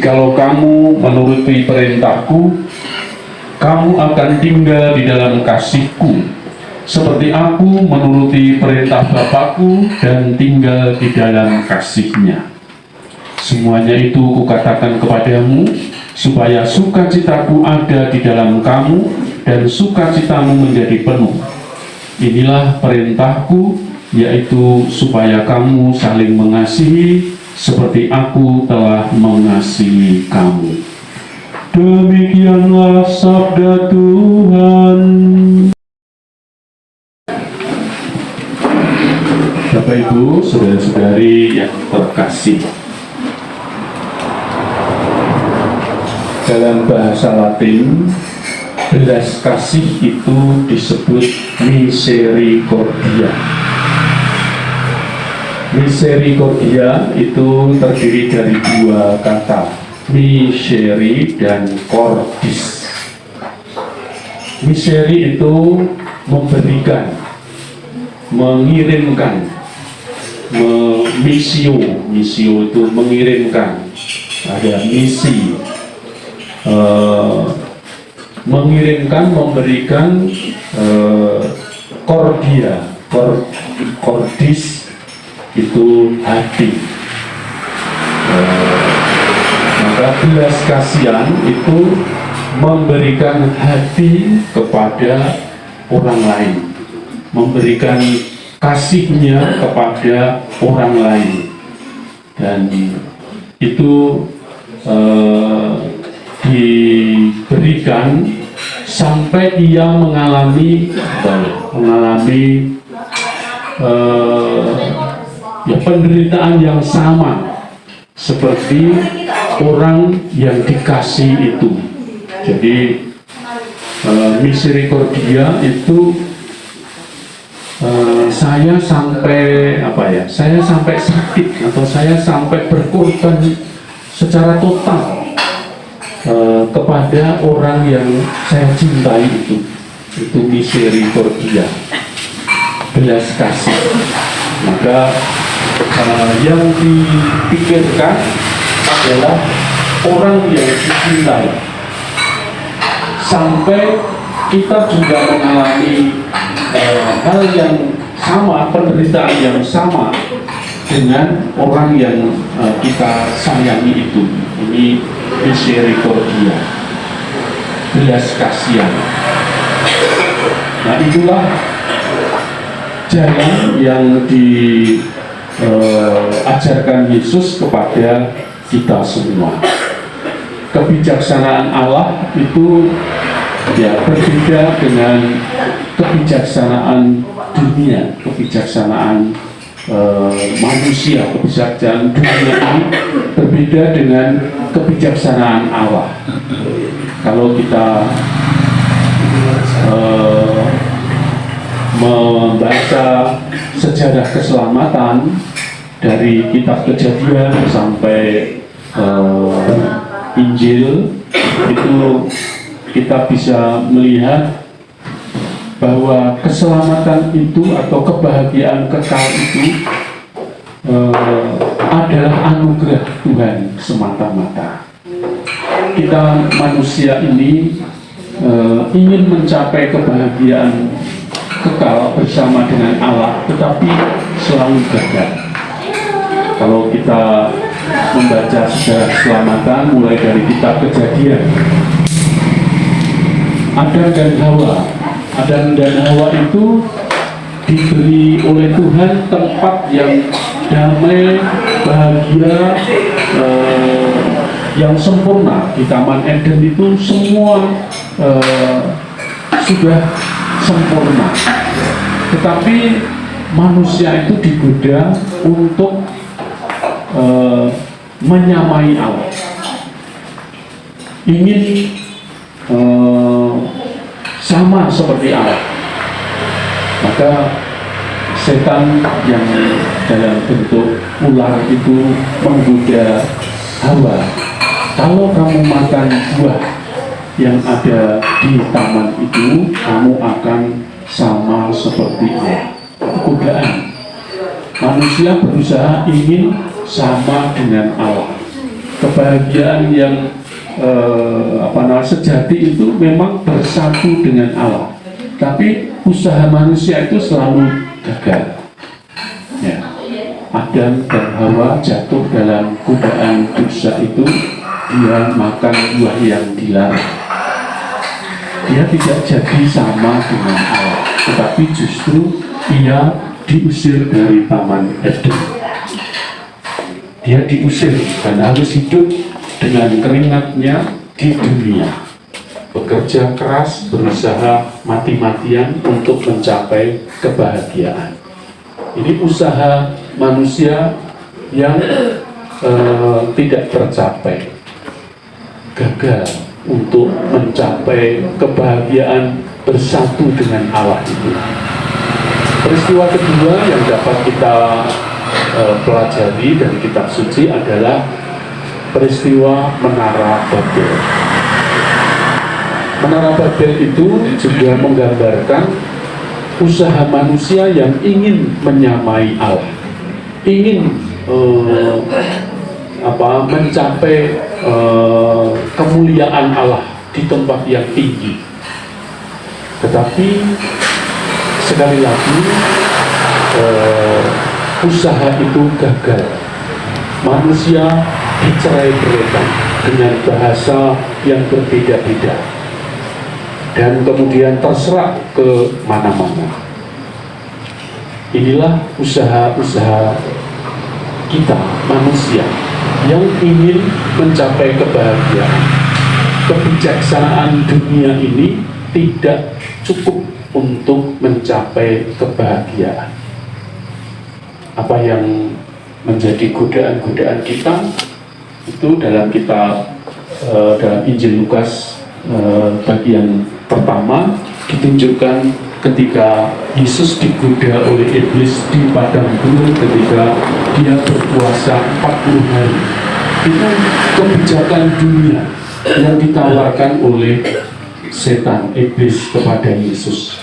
Jikalau kamu menuruti perintahku, kamu akan tinggal di dalam kasihku, seperti aku menuruti perintah Bapakku dan tinggal di dalam kasihnya. Semuanya itu kukatakan kepadamu, supaya sukacitaku ada di dalam kamu, dan sukacitamu menjadi penuh. Inilah perintahku, yaitu supaya kamu saling mengasihi, seperti aku telah mengasihi kamu. Demikianlah sabda Tuhan. Bapak Ibu, saudara-saudari yang terkasih, dalam bahasa Latin, belas kasih itu disebut misericordia. Misericordia itu terdiri dari dua kata, miseri dan cordis. Miseri itu memberikan, mengirimkan, misio itu mengirimkan, ada misi, mengirimkan, memberikan, cordia, cordis itu hati. Maka belas kasihan itu memberikan hati kepada orang lain, memberikan kasihnya kepada orang lain, dan itu diberikan sampai ia mengalami penderitaan yang sama seperti orang yang dikasih itu. Jadi misericordia itu saya sampai sakit, atau saya sampai berkorban secara total kepada orang yang saya cintai itu misericordia, belas kasih. Maka yang dipikirkan adalah orang yang dicintai, sampai kita juga mengalami hal yang sama, penderitaan yang sama dengan orang yang kita sayangi itu. Ini misericordia, belas kasihan. Nah, itulah jalan yang diajarkan Yesus kepada kita semua. Kebijaksanaan Allah itu berbeda dengan kebijaksanaan dunia, kebijaksanaan manusia. Kebijaksanaan dunia ini berbeda dengan kebijaksanaan Allah. Kalau kita membaca sejarah keselamatan dari kitab Kejadian sampai Injil, itu kita bisa melihat bahwa keselamatan itu atau kebahagiaan kekal itu adalah anugerah Tuhan semata-mata. Kita manusia ini ingin mencapai kebahagiaan kekal bersama dengan Allah, tetapi selalu gagal. Kalau kita membaca sejarah keselamatan mulai dari kitab Kejadian, Adam dan Hawa itu diberi oleh Tuhan tempat yang damai, bahagia, yang sempurna. Di Taman Eden itu semua sudah sempurna, tetapi manusia itu digoda untuk menyamai Allah, ingin sama seperti Allah. Maka setan yang dalam bentuk ular itu menggoda Hawa, kalau kamu makan buah yang ada di taman itu, kamu akan sama seperti Allah. Godaan. Manusia berusaha ingin sama dengan Allah, Kebahagiaan yang sejati itu memang bersatu dengan Allah. Tapi usaha manusia itu selalu gagal. Ya. Adam dan Hawa jatuh dalam godaan dosa itu, dia makan buah yang dilarang. Dia tidak jadi sama dengan Allah, tetapi justru ia diusir dari Taman Eden. Dia diusir dan harus hidup dengan keringatnya di dunia, bekerja keras, berusaha mati-matian untuk mencapai kebahagiaan. Ini usaha manusia yang tidak tercapai, gagal untuk mencapai kebahagiaan bersatu dengan Allah itu. Peristiwa kedua yang dapat kita pelajari dari kitab suci adalah peristiwa Menara Babel. Menara Babel itu juga menggambarkan usaha manusia yang ingin menyamai Allah, ingin mencapai kemuliaan Allah di tempat yang tinggi. Tetapi sekali lagi usaha itu gagal. Manusia dicerai-beraikan dengan bahasa yang berbeda-beda dan kemudian terserak ke mana-mana. Inilah usaha-usaha kita manusia yang ingin mencapai kebahagiaan. Kebijaksanaan dunia ini tidak cukup untuk mencapai kebahagiaan. Apa yang menjadi godaan-godaan kita itu dalam kitab dalam Injil Lukas bagian pertama ditunjukkan ketika Yesus digoda oleh iblis di padang gurun ketika dia berpuasa 40 hari. Itu kebijakan dunia yang ditawarkan oleh setan, iblis kepada Yesus.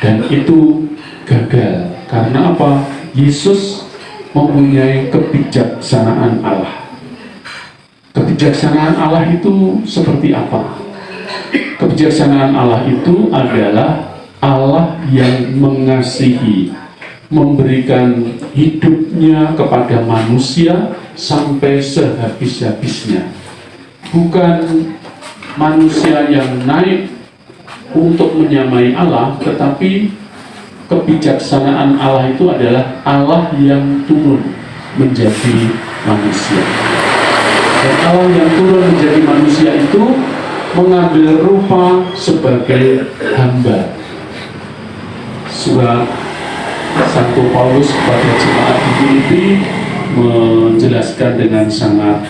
Dan itu gagal. Karena apa? Yesus mempunyai kebijaksanaan Allah. Kebijaksanaan Allah itu seperti apa? Kebijaksanaan Allah itu adalah Allah yang mengasihi, memberikan hidupnya kepada manusia sampai sehabis-habisnya. Bukan manusia yang naik untuk menyamai Allah, tetapi kebijaksanaan Allah itu adalah Allah yang turun menjadi manusia. Dan Allah yang turun menjadi manusia itu mengambil rupa sebagai hamba. Surat Santo Paulus kepada jemaat di Filipi menjelaskan dengan sangat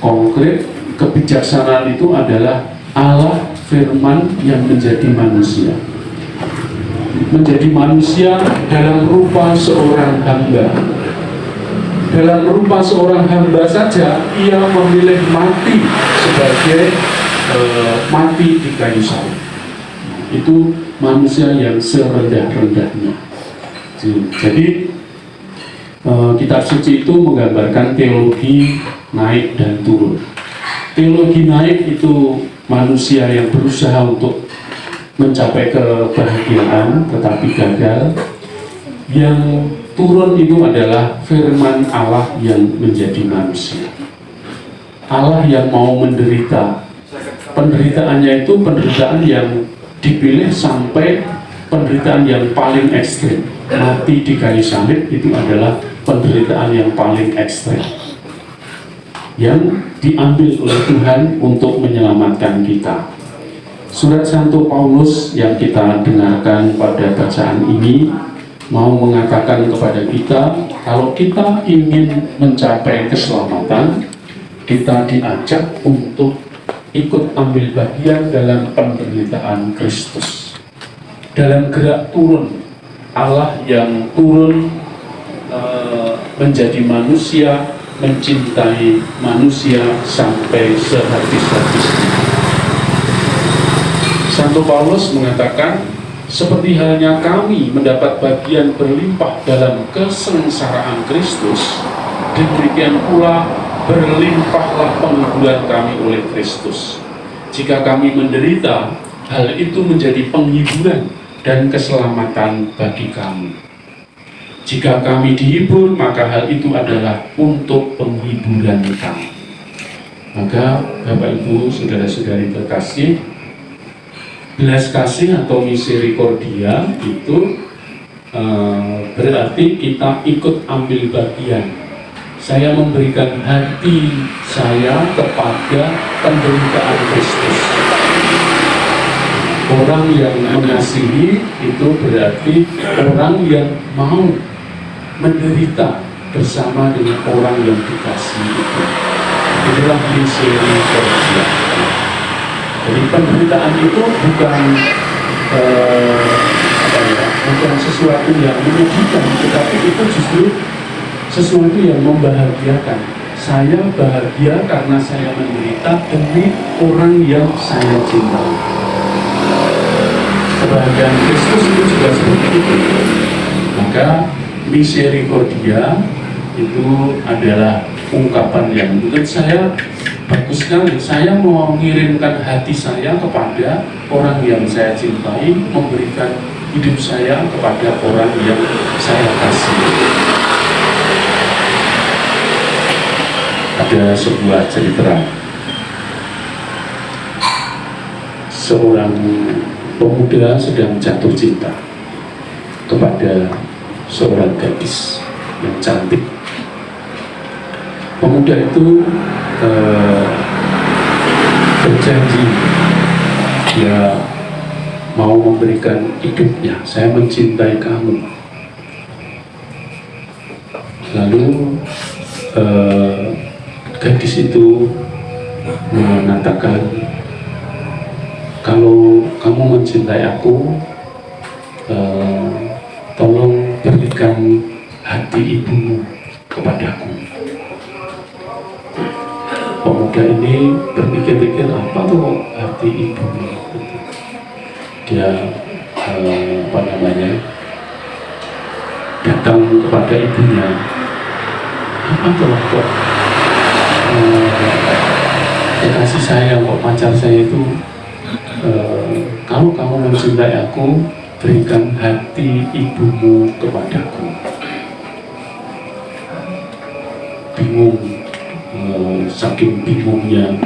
konkret, kebijaksanaan itu adalah Allah firman yang menjadi manusia. Menjadi manusia dalam rupa seorang hamba. Dalam rupa seorang hamba saja ia memilih mati sebagai mati di kayu salib. Itu manusia yang serendah-rendahnya. Jadi kitab suci itu menggambarkan teologi naik dan turun. Teologi naik itu manusia yang berusaha untuk mencapai kebahagiaan tetapi gagal. Yang turun itu adalah firman Allah yang menjadi manusia. Allah yang mau menderita. Penderitaannya itu penderitaan yang dipilih sampai penderitaan yang paling ekstrim. Mati di kayu salib itu adalah penderitaan yang paling ekstrim yang diambil oleh Tuhan untuk menyelamatkan kita. Surat Santo Paulus yang kita dengarkan pada bacaan ini mau mengatakan kepada kita, kalau kita ingin mencapai keselamatan, kita diajak untuk ikut ambil bagian dalam penderitaan Kristus. Dalam gerak turun, Allah yang turun menjadi manusia, mencintai manusia sampai sehabis-habisnya. Santo Paulus mengatakan, seperti halnya kami mendapat bagian berlimpah dalam kesengsaraan Kristus, demikian pula berlimpahlah penghiburan kami oleh Kristus. Jika kami menderita, hal itu menjadi penghiburan dan keselamatan bagi kami. Jika kami dihibur, maka hal itu adalah untuk penghiburan kami. Maka Bapak Ibu, saudara-saudari terkasih, belas kasih atau misericordia itu berarti kita ikut ambil bagian. Saya memberikan hati saya kepada penderitaan Kristus. Orang yang mengasihi itu berarti orang yang mau menderita bersama dengan orang yang dikasihi itu. Itulah misericordia. Jadi penderitaan itu bukan bukan sesuatu yang menyedihkan, tetapi itu justru sesuatu yang membahagiakan. Saya bahagia karena saya menderita demi orang yang saya cintai. Kebahagiaan Kristus itu juga seperti itu. Maka misericordia itu adalah ungkapan yang menurut saya bagus sekali. Saya mau mengirimkan hati saya kepada orang yang saya cintai, memberikan hidup saya kepada orang yang saya kasihi. Ada sebuah cerita, seorang pemuda sedang jatuh cinta kepada seorang gadis yang cantik. Pemuda itu berjanji dia mau memberikan hidupnya. Saya mencintai kamu. Lalu gadis itu mengatakan, kalau kamu mencintai aku, tolong berikan hati ibumu kepadaku. Pemuda ini berpikir-pikir, apa tuh hati ibumu? Dia datang kepada ibunya. Apa tuh kok kasih sayang, kok pacar saya itu kalau kamu mencintai aku, berikan hati ibumu kepadaku. Bingung, saking bingungnya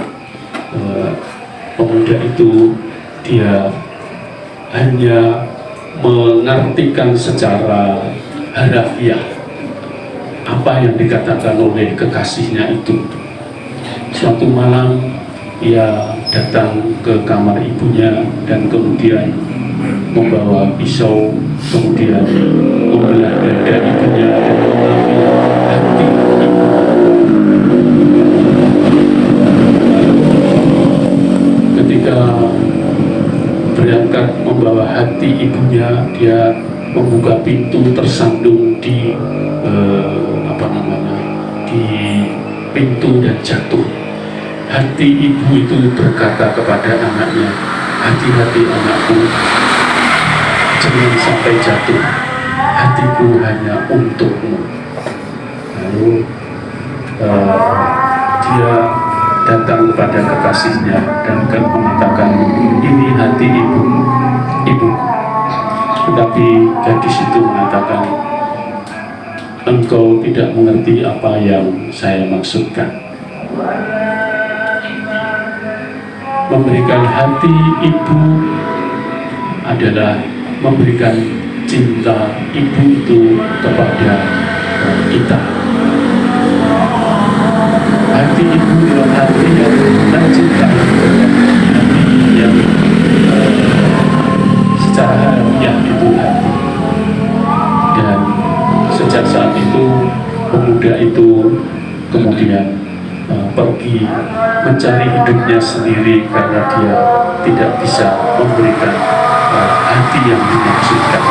pemuda itu, dia hanya mengartikan secara harafiah apa yang dikatakan oleh kekasihnya itu. Suatu malam ia datang ke kamar ibunya dan kemudian membawa pisau, kemudian membelah dada ibunya dan mengambil hati ibunya. Ketika berangkat membawa hati ibunya, dia membuka pintu, tersandung di di pintu dan jatuh. Hati ibu itu berkata kepada anaknya, hati-hati anakku, jangan sampai jatuh, hatiku hanya untukmu. Lalu dia datang kepada kekasihnya dan mengatakan, ini hati ibu. Tetapi gadis itu mengatakan, engkau tidak mengerti apa yang saya maksudkan. Memberikan hati ibu adalah memberikan cinta ibu itu kepada kita. Hati ibu adalah hati yang mencintai, hati yang secara harfiah itu hati. Dan sejak saat itu pemuda itu kemudian pergi mencari hidupnya sendiri karena dia tidak bisa memberikan hati yang dimaksudkan.